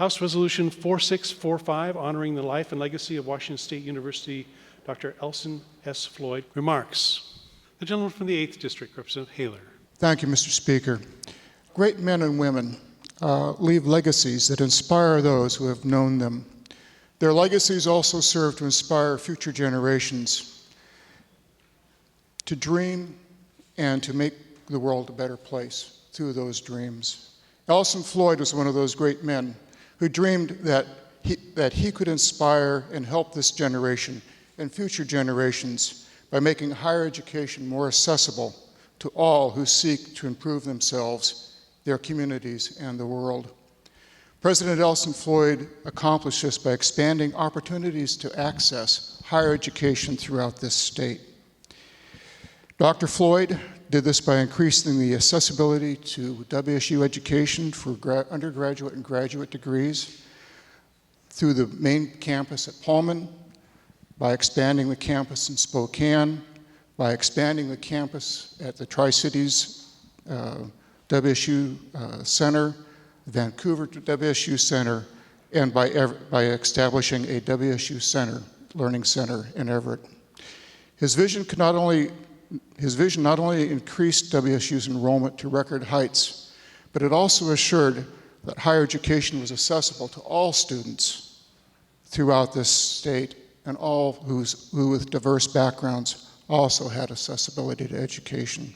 House Resolution 4645, honoring the life and legacy of Washington State University, Dr. Elson S. Floyd. Remarks. The gentleman from the 8th District, Representative Haler. Thank you, Mr. Speaker. Great men and women leave legacies that inspire those who have known them. Their legacies also serve to inspire future generations to dream and to make the world a better place through those dreams. Elson Floyd was one of those great men who dreamed that he could inspire and help this generation and future generations by making higher education more accessible to all who seek to improve themselves, their communities, and the world. President Elson Floyd accomplished this by expanding opportunities to access higher education throughout this state. Dr. Floyd did this by increasing the accessibility to WSU education for undergraduate and graduate degrees through the main campus at Pullman, by expanding the campus in Spokane, by expanding the campus at the Tri-Cities WSU Center, Vancouver WSU Center, and by establishing a WSU Center, Learning Center in Everett. His vision not only increased WSU's enrollment to record heights, but it also assured that higher education was accessible to all students throughout this state, and all who with diverse backgrounds also had accessibility to education.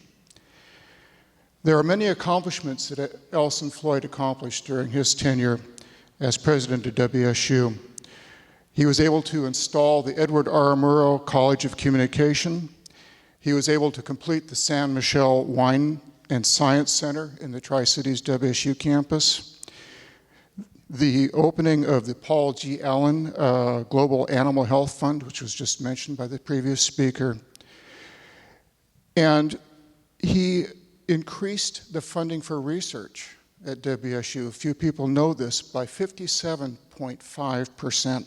There are many accomplishments that Elson Floyd accomplished during his tenure as president of WSU. He was able to install the Edward R. Murrow College of Communication. He was able to complete the San Michelle Wine and Science Center in the Tri-Cities WSU campus. The opening of the Paul G. Allen Global Animal Health Fund, which was just mentioned by the previous speaker. And he increased the funding for research at WSU. Few people know this, by 57.5%.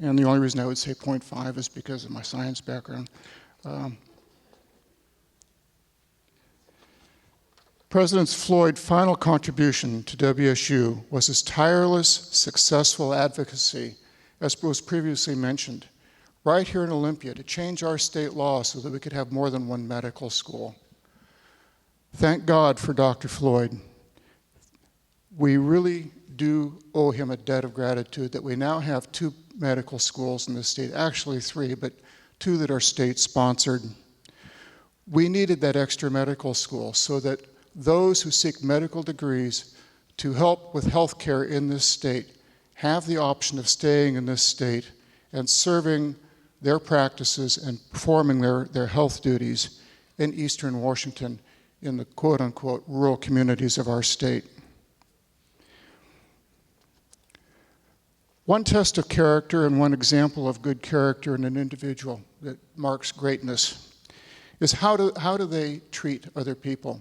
And the only reason I would say 0.5 is because of my science background. President Floyd's final contribution to WSU was his tireless, successful advocacy, as was previously mentioned, right here in Olympia, to change our state law so that we could have more than one medical school. Thank God for Dr. Floyd. We really do owe him a debt of gratitude that we now have 2 medical schools in the state, actually 3, but 2 that are state-sponsored. We needed that extra medical school so that those who seek medical degrees to help with health care in this state have the option of staying in this state and serving their practices and performing their health duties in Eastern Washington in the quote-unquote rural communities of our state. One test of character and one example of good character in an individual that marks greatness is how do they treat other people?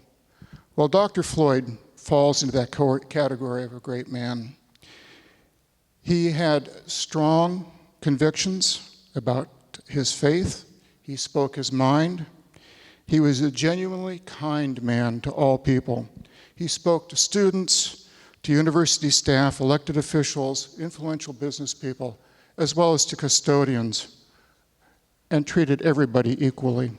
Well, Dr. Floyd falls into that category of a great man. He had strong convictions about his faith. He spoke his mind. He was a genuinely kind man to all people. He spoke to students, to university staff, elected officials, influential business people, as well as to custodians, and treated everybody equally.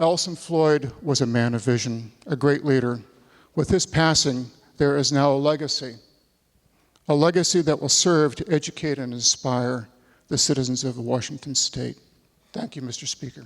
Elson Floyd was a man of vision, a great leader. With his passing, there is now a legacy that will serve to educate and inspire the citizens of Washington State. Thank you, Mr. Speaker.